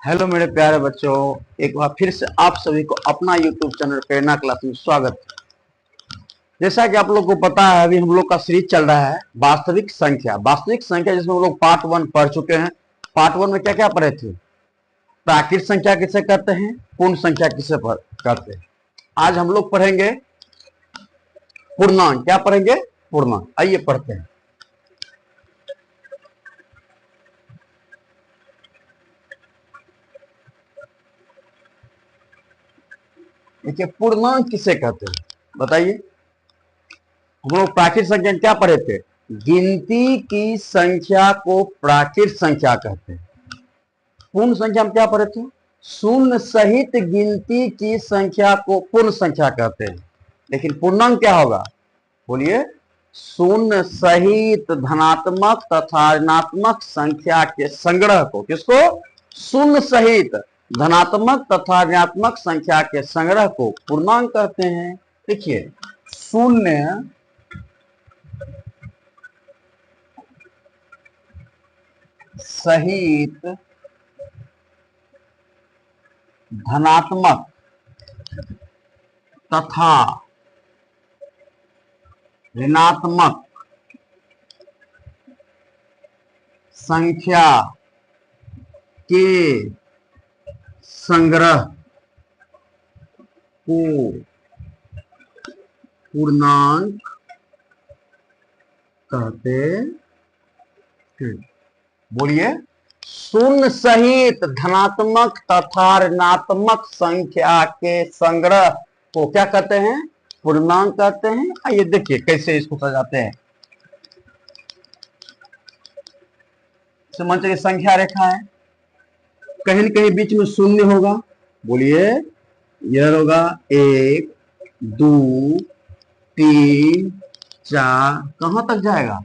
Hello मेरे प्यारे बच्चों, एक बार फिर से आप सभी को अपना यूट्यूब चैनल प्रेरणा क्लास में स्वागत है। जैसा कि आप लोग को पता है, अभी हम लोग का सीरीज चल रहा है वास्तविक संख्या जिसमें हम लोग पार्ट 1 पढ़ चुके हैं। पार्ट 1 में क्या क्या पढ़े थे? प्राकृत संख्या किसे कहते हैं, पूर्ण संख्या किसे कहते हैं। आज हम लोग पढ़ेंगे पूर्णांक। क्या पढ़ेंगे? पूर्णांक। आइए पढ़ते हैं। देखिए, पूर्णांक किसे कहते हैं बताइए। हम लोग प्राकृत संख्या क्या पढ़े थे? गिनती की संख्या को प्राकृत संख्या कहते हैं। पूर्ण संख्या हम क्या पढ़े थे? शून्य सहित गिनती की संख्या को पूर्ण संख्या कहते हैं। लेकिन पूर्णांक क्या होगा? बोलिए। शून्य सहित धनात्मक तथा ऋणात्मक संख्या के संग्रह को, किसको? शून्य सहित धनात्मक तथा ऋणात्मक संख्या के संग्रह को पूर्णांक कहते हैं। देखिए, शून्य सहित धनात्मक तथा ऋणात्मक संख्या के संग्रह को पूर्णांक कहते हैं। बोलिए। शून्य सहित धनात्मक तथा ऋणात्मक संख्या के संग्रह को क्या कहते हैं? पूर्णांक कहते हैं। आइए देखिए कैसे इसको सजाते हैं। समझ के संख्या रेखा है, कहीं न कहीं बीच में शून्य होगा। बोलिए। यह होगा 1 2 3 4, कहां तक जाएगा?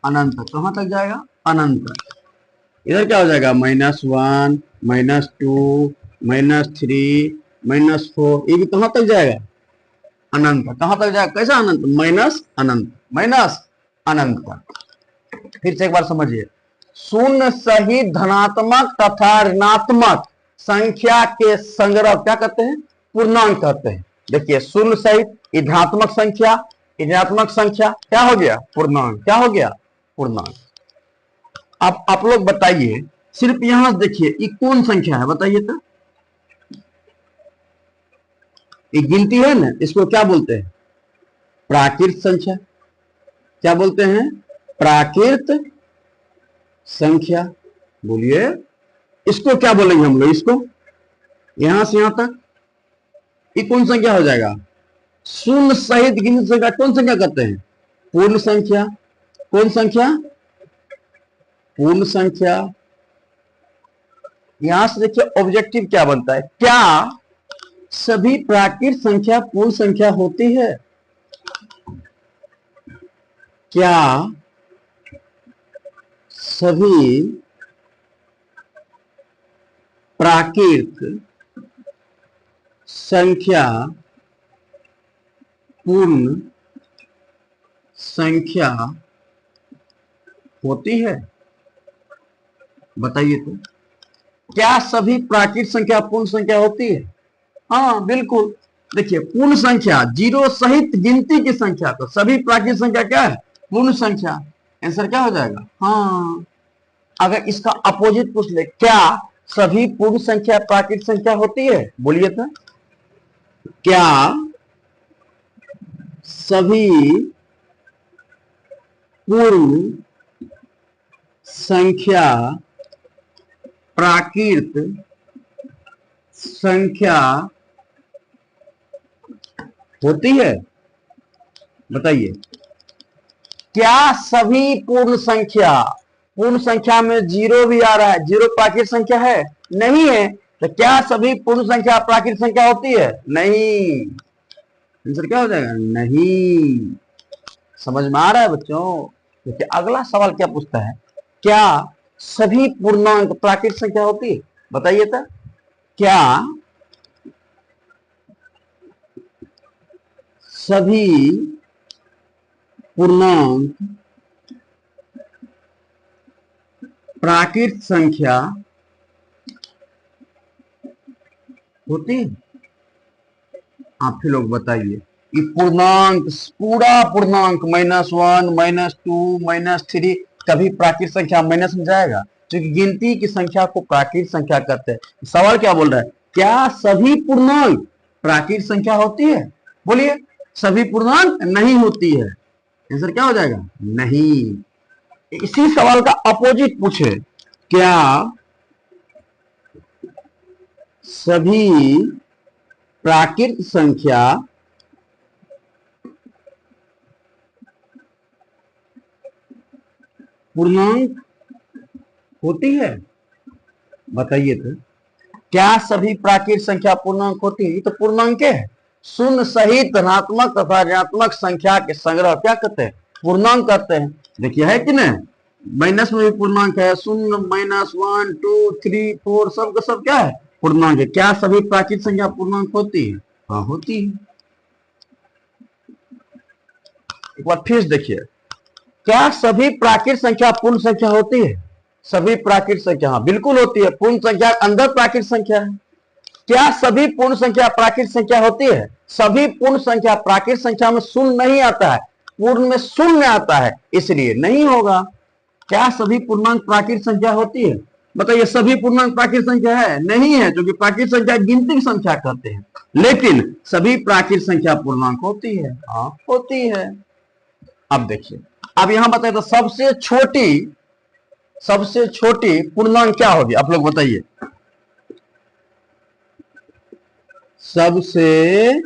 अनंत तक। कहां तक जाएगा? अनंत तक। इधर क्या हो जाएगा? -1 -2 -3 -4। ये भी कहां तक जाएगा? अनंत तक। कहां तक जाएगा? कैसा अनंत? माइनस अनंत, माइनस अनंत तक। फिर से एक बार समझिए। शून्य सहित धनात्मक तथा ऋणात्मक संख्या के संग्रह क्या कहते हैं? पूर्णांक कहते हैं। देखिए, शून्य सहित धनात्मक संख्या, ऋणात्मक संख्या क्या हो गया? पूर्णांक। क्या हो गया? पूर्णांक। अब आप लोग बताइए, सिर्फ यहां से देखिए, ये कौन संख्या है बताइए तो। ये गिनती है ना, इसको क्या बोलते हैं? प्राकृत संख्या। क्या बोलते हैं? प्राकृत संख्या। बोलिए। इसको क्या बोलेंगे हम लोग? इसको यहां से यहां तक ये कौन संख्या हो जाएगा? शून्य सहित गिनती संख्या कौन संख्या कहते हैं? पूर्ण संख्या। कौन संख्या? पूर्ण संख्या। यहां से देखिए ऑब्जेक्टिव क्या बनता है। क्या सभी प्राकृत संख्या पूर्ण संख्या होती है? क्या सभी प्राकृत संख्या पूर्ण संख्या होती है? बताइए तो। क्या सभी प्राकृत संख्या पूर्ण संख्या होती है? हाँ, बिल्कुल। देखिए, पूर्ण संख्या जीरो सहित गिनती की संख्या, तो सभी प्राकृत संख्या क्या है? पूर्ण संख्या। आंसर क्या हो जाएगा? हाँ। अगर इसका अपोजिट पूछ ले, क्या सभी पूर्ण संख्या प्राकृत संख्या होती है? बोलिए तो। क्या सभी पूर्ण संख्या प्राकृत संख्या होती है? बताइए। क्या सभी पूर्ण संख्या में जीरो भी आ रहा है, जीरो प्राकृत संख्या है? नहीं है। तो क्या सभी पूर्ण संख्या प्राकृत संख्या होती है? नहीं। आंसर क्या हो जाएगा? नहीं। समझ में आ रहा है बच्चों? देखिए, अगला सवाल क्या पूछता है। क्या सभी पूर्णांक प्राकृत संख्या होती है? बताइए तो। क्या सभी पूर्णांक प्राकृत संख्या होती है? आप ही लोग बताइए कि पूर्णांक, पूरा पूर्णांक -1, -2, -3 कभी प्राकृत संख्या माइनस में जाएगा? क्योंकि गिनती की संख्या को प्राकृत संख्या कहते हैं। सवाल क्या बोल रहा है, क्या सभी पूर्णांक प्राकृत संख्या होती है? बोलिए, सभी पूर्णांक नहीं होती है। आंसर क्या हो जाएगा? नहीं। इसी सवाल का अपोजिट पूछे, क्या सभी प्राकृत संख्या पूर्णांक होती है? बताइए तो, क्या सभी प्राकृत संख्या पूर्णांक होती है? ये तो पूर्णांक है। शून्य सहित धनात्मक तथा ऋणात्मक संख्या के संग्रह क्या कहते हैं? पूर्णांक कहते हैं। देखिए, है कि नहीं? माइनस में भी पूर्णांक है, शून्य, -1, 2, 3, 4 सब का सब क्या है? पूर्णांक है। क्या सभी प्राकृत संख्या पूर्णांक होती है? हाँ, होती है। एक बार फिर देखिए, क्या सभी प्राकृत संख्या पूर्ण संख्या होती है? सभी प्राकृत संख्या, हाँ बिल्कुल होती है। पूर्ण संख्या अंदर प्राकृत संख्या है। क्या सभी पूर्ण संख्या प्राकृत संख्या होती है? सभी पूर्ण संख्या प्राकृत संख्या में शून्य नहीं आता है, पूर्ण में शून्य आता है, इसलिए नहीं होगा। क्या सभी पूर्णांक प्राकृत संख्या होती है? बताइए, सभी पूर्णांक प्राकृत संख्या है? नहीं है, क्योंकि प्राकृत संख्या गिनती की संख्या कहते हैं। लेकिन सभी प्राकृत संख्या पूर्णांक होती है, हाँ होती है। अब देखिए, अब यहां बताइए तो सबसे छोटी पूर्णांक क्या होगी? आप लोग बताइए। सबसे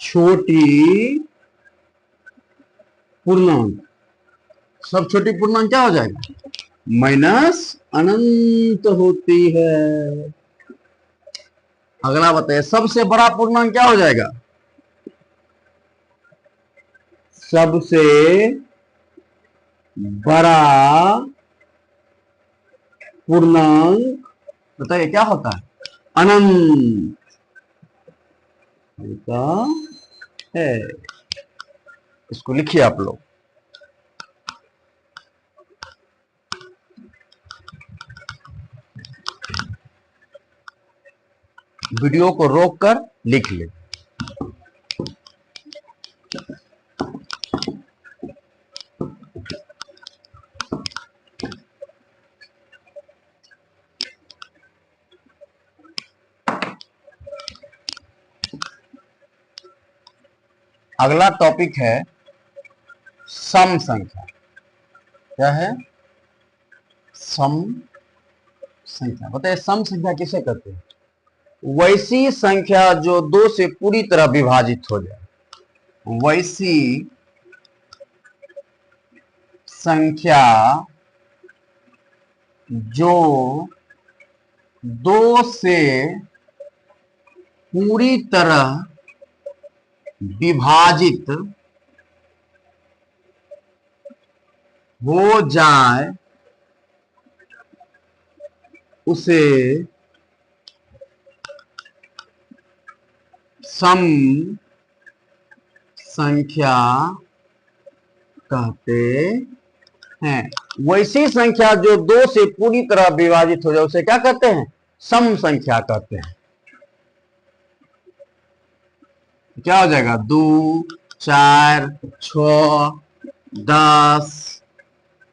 छोटी पूर्णांक, सब छोटी पूर्णांक क्या हो जाएगा? माइनस अनंत होती है। अगला बताइए, सबसे बड़ा पूर्णांक क्या हो जाएगा? सबसे बड़ा पूर्णांक बताइए क्या होता है? अनंत होता है। इसको लिखिए आप लोग। वीडियो को रोककर लिख ले। अगला टॉपिक है सम संख्या। क्या है? सम संख्या। बताइए, सम संख्या किसे कहते हैं? वैसी संख्या जो 2 से पूरी तरह विभाजित हो जाए। वैसी संख्या जो 2 से पूरी तरह विभाजित हो जाए उसे सम संख्या कहते हैं। वैसी संख्या जो 2 से पूरी तरह विभाजित हो जाए उसे क्या कहते हैं? सम संख्या कहते हैं। क्या हो जाएगा? 2, 4, 6, 10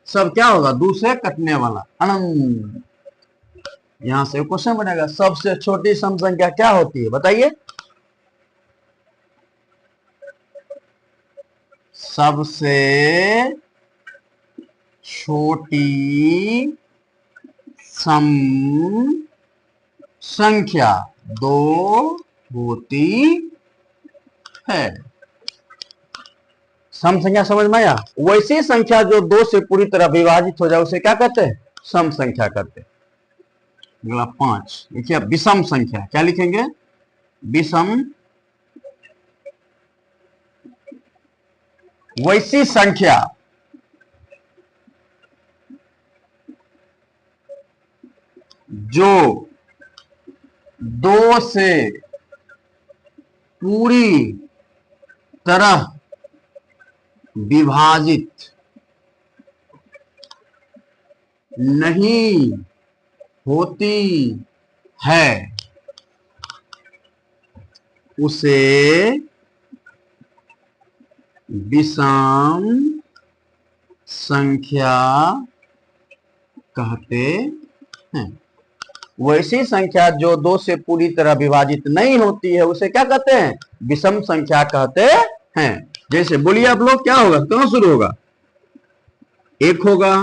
सब क्या होगा? 2 से कटने वाला अनंत। यहां से क्वेश्चन बनेगा, सबसे छोटी सम संख्या क्या होती है? बताइए। सबसे छोटी सम संख्या 2 होती है। सम संख्या समझ में आया? वैसी संख्या जो 2 से पूरी तरह विभाजित हो जाए उसे क्या कहते हैं? सम संख्या कहते हैं। अगला 5 देखिए, विषम संख्या। क्या लिखेंगे? विषम वैसी संख्या जो 2 से पूरी तरह विभाजित नहीं होती है उसे विषम संख्या कहते हैं। वैसी संख्या जो 2 से पूरी तरह विभाजित नहीं होती है उसे क्या कहते हैं? विषम संख्या कहते हैं। जैसे बोलिए आप लोग, क्या होगा? कहां शुरू होगा? 1 होगा,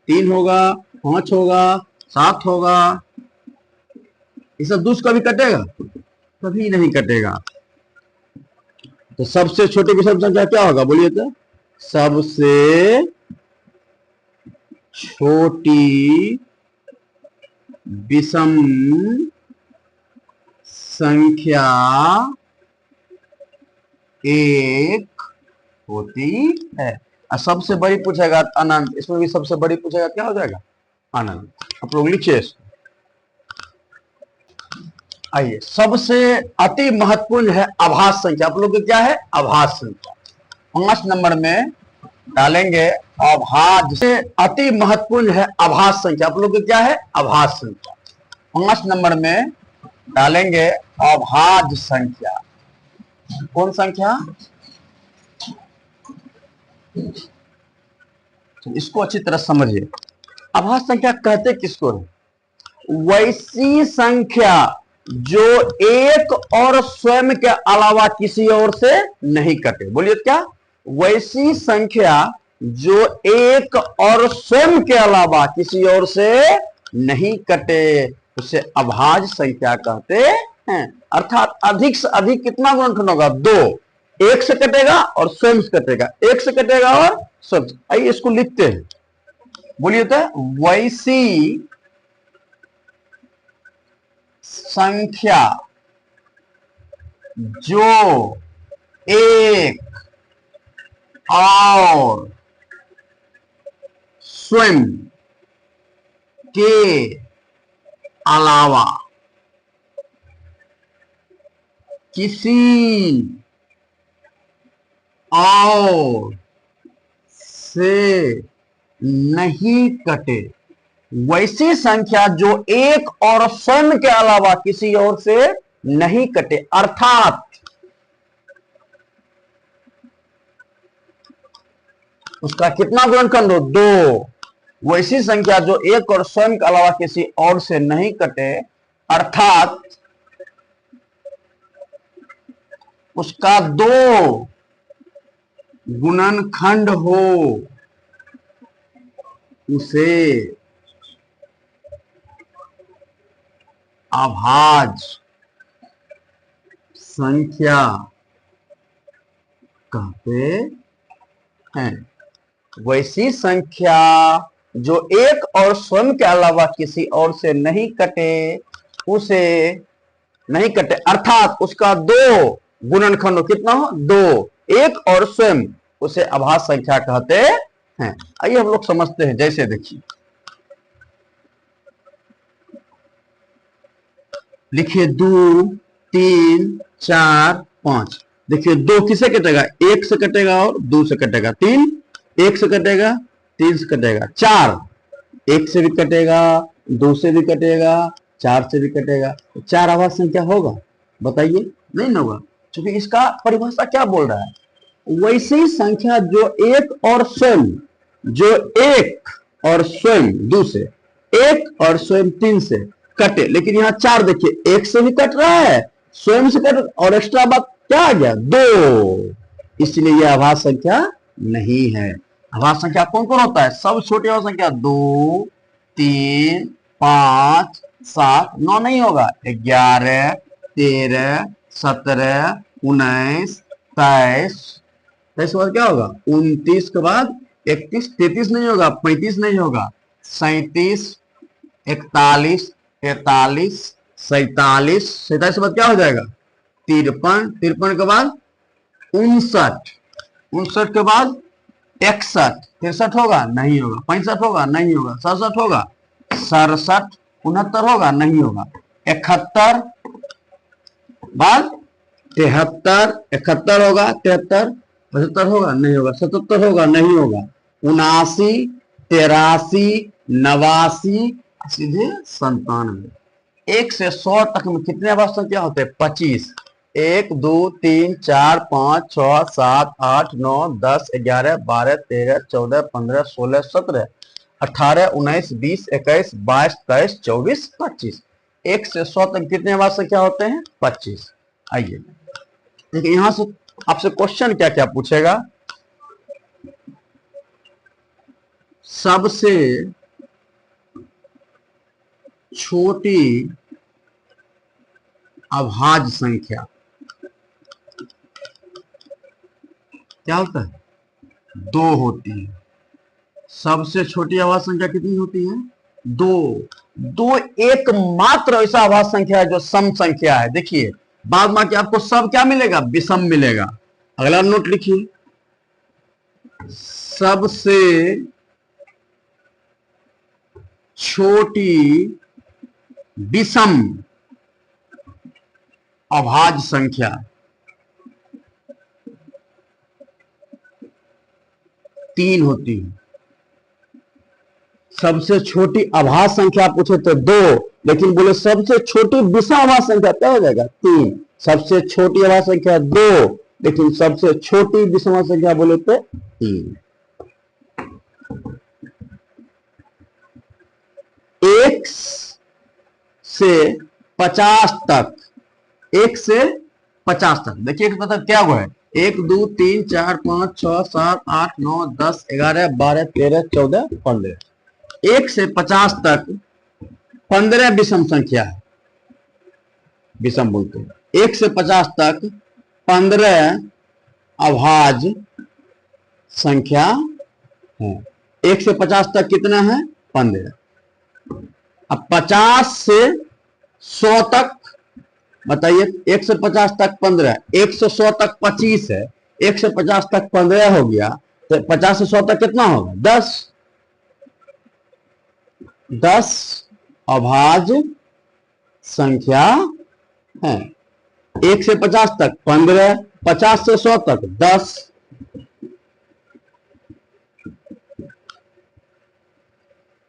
3 होगा, 5 होगा, 7 होगा। ये सब 2 कभी कटेगा? कभी नहीं कटेगा। तो सबसे छोटी विषम संख्या क्या होगा? बोलिए तो। सबसे छोटी विषम संख्या 1 होती है। और सबसे बड़ी पूछेगा अनंत, इसमें भी सबसे बड़ी पूछेगा, क्या हो जाएगा? अनंत। आप लोग लिखिए। आइए, सबसे अति महत्वपूर्ण है आभास संख्या। आप लोग को क्या है? आभास संख्या। 5 नंबर में डालेंगे अभाज्य। से अति महत्वपूर्ण है आभास संख्या। आप लोग को क्या है? आभास संख्या। 5 नंबर में डालेंगे अभाज्य संख्या। कौन संख्या? इसको अच्छी तरह समझिए। आभास संख्या कहते किसको है? वैसी संख्या जो एक और स्वयं के अलावा किसी और से नहीं कटे। बोलिए क्या? वैसी संख्या जो एक और स्वयं के अलावा किसी और से नहीं कटे उसे अभाज्य संख्या कहते हैं। अर्थात अधिक से अधिक कितना गुणनखंड होगा? 2। एक से कटेगा और स्वयं से कटेगा, एक से कटेगा और स्वयं से। आइए इसको लिखते हैं। बोलिए तो, वैसी संख्या जो एक और स्वयं के अलावा किसी और से नहीं कटे। वैसी संख्या जो एक और स्वयं के अलावा किसी और से नहीं कटे, अर्थात उसका कितना गुणनखंड हो? 2। वैसी संख्या जो एक और स्वयं के अलावा किसी और से नहीं कटे, अर्थात उसका 2 गुणनखंड हो, उसे अभाज्य संख्या कहते हैं। वैसी संख्या जो एक और स्वयं के अलावा किसी और से नहीं कटे, उसे नहीं कटे अर्थात उसका 2 गुणनखंड कितना हो? 2। एक और स्वयं, उसे अभाज्य संख्या कहते हैं। आइए हम लोग समझते हैं। जैसे देखिए, लिखिए 2, 3, 4, 5। देखिए 2 किसे कटेगा? 1 से कटेगा और 2 से कटेगा। 3 1 से कटेगा, 3 से कटेगा। 4 1 से भी कटेगा, 2 से भी कटेगा, 4 से भी कटेगा। 4 अभाज्य संख्या होगा? बताइए, नहीं होगा। क्योंकि इसका परिभाषा क्या बोल रहा है? वैसी संख्या जो एक और स्वयं, जो एक और स्वयं 2 से, एक और स्वयं 3 से कटे। लेकिन यहाँ 4 देखिए, 1 से भी कट रहा है, स्वयं से कट, और एक्स्ट्रा बात क्या आ गया? 2। इसलिए यह अभाज्य संख्या नहीं है। अभाज्य संख्या कौन कौन होता है? सब छोटी अभाज्य संख्या 2, 3, 5, 7, 9 नहीं होगा। 11, 13, 17, 19, 23। 23 के बाद क्या होगा? 29 के बाद 31, 33 नहीं होगा, 35 नहीं होगा, 37, 41, 43, 47। 47 के बाद क्या हो जाएगा? 53। 53 के बाद 59। 59 के बाद 61। 63 होगा? नहीं होगा। 65 होगा? नहीं होगा। 67 होगा? 67। 69 होगा? नहीं होगा। 71 बाद 73। 71 होगा? 73। 75 होगा? नहीं होगा। 77 होगा? नहीं होगा। 79, 83, 89, सीधे 97। 1 से 100 तक में कितने अभाज्य संख्या होते हैं? 25। 1 2 3 4 5 6 7 8 9 10 11 12 13 14 15 16 17 18 19 20 21 22 23 24 25। 1 से 100 तक कितने अभाज्य संख्या होते हैं? 25। आइए देखिए यहां से आपसे क्वेश्चन क्या क्या पूछेगा। सबसे छोटी अभाज्य संख्या क्या होता है? 2 होती है। सबसे छोटी अभाज्य संख्या कितनी होती है? 2। 2 एकमात्र ऐसा अभाज्य संख्या है जो सम संख्या है। देखिए बाद में आपको सब क्या मिलेगा? विषम मिलेगा। अगला नोट लिखिए, सबसे छोटी विषम अभाज्य संख्या 3 होती है। सबसे छोटी अभाज्य संख्या पूछे तो 2, लेकिन बोले सबसे छोटी विषम अभाज्य संख्या क्या हो जाएगा? 3। सबसे छोटी अभाज्य संख्या 2, लेकिन सबसे छोटी विषम अभाज्य संख्या बोले तो 3। 1 से 50 तक, 1 से 50 तक देखिए मतलब क्या हुआ है? 1 2 3 4 5 6 7 8 9 10 11 12 13 14 15। 1 से 50 तक 15 विषम संख्या है। विषम बोलते हैं। 1 से 50 तक 15 अभाज्य संख्या है। 1 से 50 तक कितना है? 15। अब 50 से 100 तक बताइए। 1 से 50 तक 15, 1 से 100 तक 25 है, 1 से 50 तक 15 हो गया, तो 50 से 100 तक कितना होगा? 10। 10 अभाज्य संख्या है। 1 से 50 तक 15, 50 से 100 तक 10।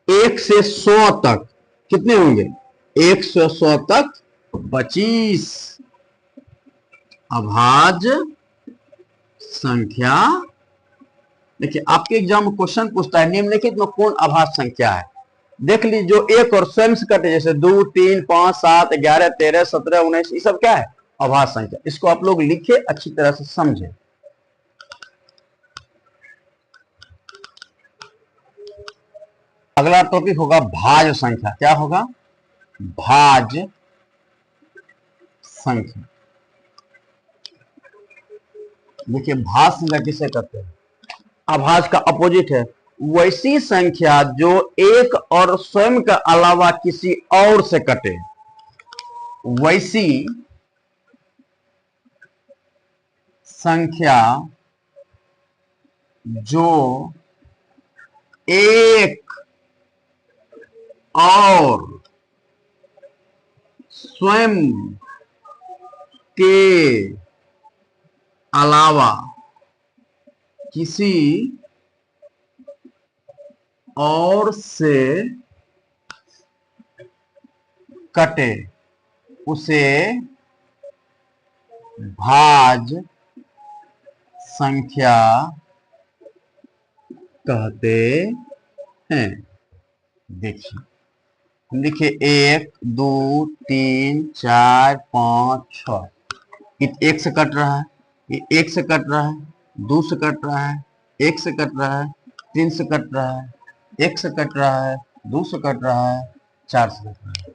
1 से 100 तक कितने होंगे? 1 से 100 तक 25 अभाज्य संख्या। देखिए आपके एग्जाम में क्वेश्चन पूछता है निम्नलिखित में कौन अभाज्य संख्या है? देख लीजिए जो एक और स्वयं से कटे, जैसे 2 3 5 7 11 13 17 19, ये सब क्या है? अभाज्य संख्या। इसको आप लोग लिखे, अच्छी तरह से समझे। अगला टॉपिक होगा भाज्य संख्या। क्या होगा? भाज्य संख्या। देखिए भाज्य संख्या किसे कहते हैं? अभाज्य का अपोजिट है वैसी संख्या जो एक और स्वयं के अलावा किसी और से कटे। वैसी संख्या जो एक और स्वयं के अलावा किसी और से कटे उसे भाज्य संख्या कहते हैं। देखिए लिखिए 1 2 3 4 5 6। ये 1 से कट रहा है, ये 1 से कट रहा है, 2 से कट रहा है, 1 से कट रहा है, 3 से कट रहा है, 1 से कट रहा है, 2 से कट रहा है, 4 से कट रहा है।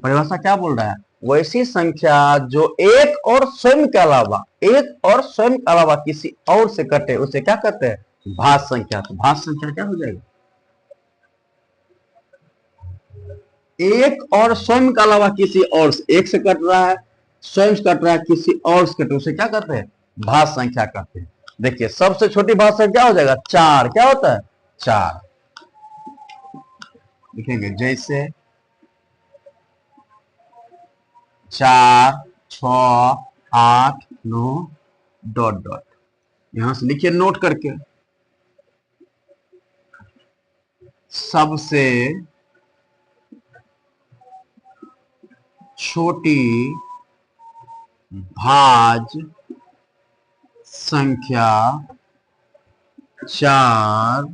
परिभाषा क्या बोल रहा है? वैसी संख्या जो एक और स्वयं के अलावा, एक और स्वयं के अलावा किसी और से कटे उसे क्या कहते हैं? भाज्य संख्या। तो भाज्य संख्या क्या हो जाएगी? एक और स्वयं के अलावा किसी और से, एक से कट रहा है, स्वयं से कट रहा है, किसी और से कटे उसे क्या कहते हैं? भाज्य संख्या कहते हैं। देखिए सबसे छोटी भाज्य संख्या क्या हो जाएगा? 4। क्या होता है? 4 लिखेंगे जैसे 4 6 8 9 डॉट डॉट। यहां से लिखिए नोट करके, सबसे छोटी भाज्य संख्या 4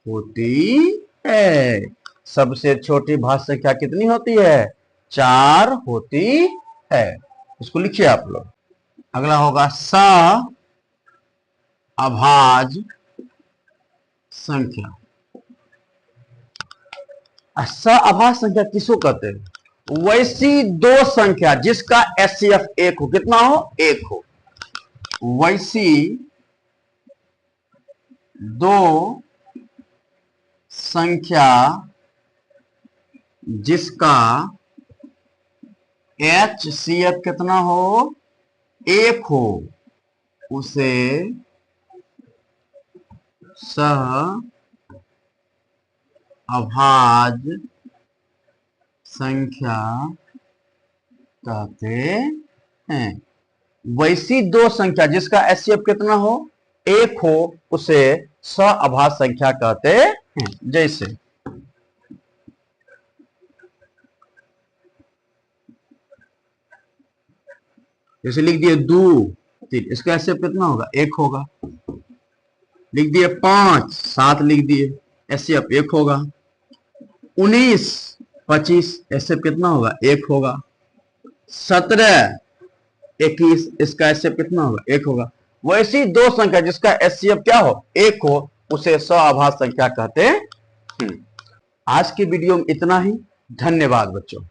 होती है। सबसे छोटी भाज्य संख्या कितनी होती है? 4 होती है। इसको लिखिए आप लोग। अगला होगा स अभाज्य संख्या। स अभाज्य संख्या किसको कहते हैं? वैसी दो संख्या जिसका एचसीएफ 1 हो। कितना हो? 1 हो। वैसी दो संख्या जिसका एचसीएफ कितना हो? 1 हो, उसे सह अभाज्य संख्या कहते हैं। वैसी दो संख्या जिसका एचसीएफ कितना हो? 1 हो, उसे सह अभाज्य संख्या कहते हैं। जैसे लिख दिए 2 3, इसका एचसीएफ कितना होगा? 1 होगा। लिख दिए 5 7, लिख दिए एचसीएफ 1 होगा। 19 25, एचसीएफ कितना होगा? 1 होगा। 17 21, इसका एचसीएफ कितना होगा? 1 होगा। वैसी दो संख्या जिसका एचसीएफ क्या हो? 1 हो, उसे सह-अभाज्य संख्या कहते हैं। आज की वीडियो में इतना ही। धन्यवाद बच्चों।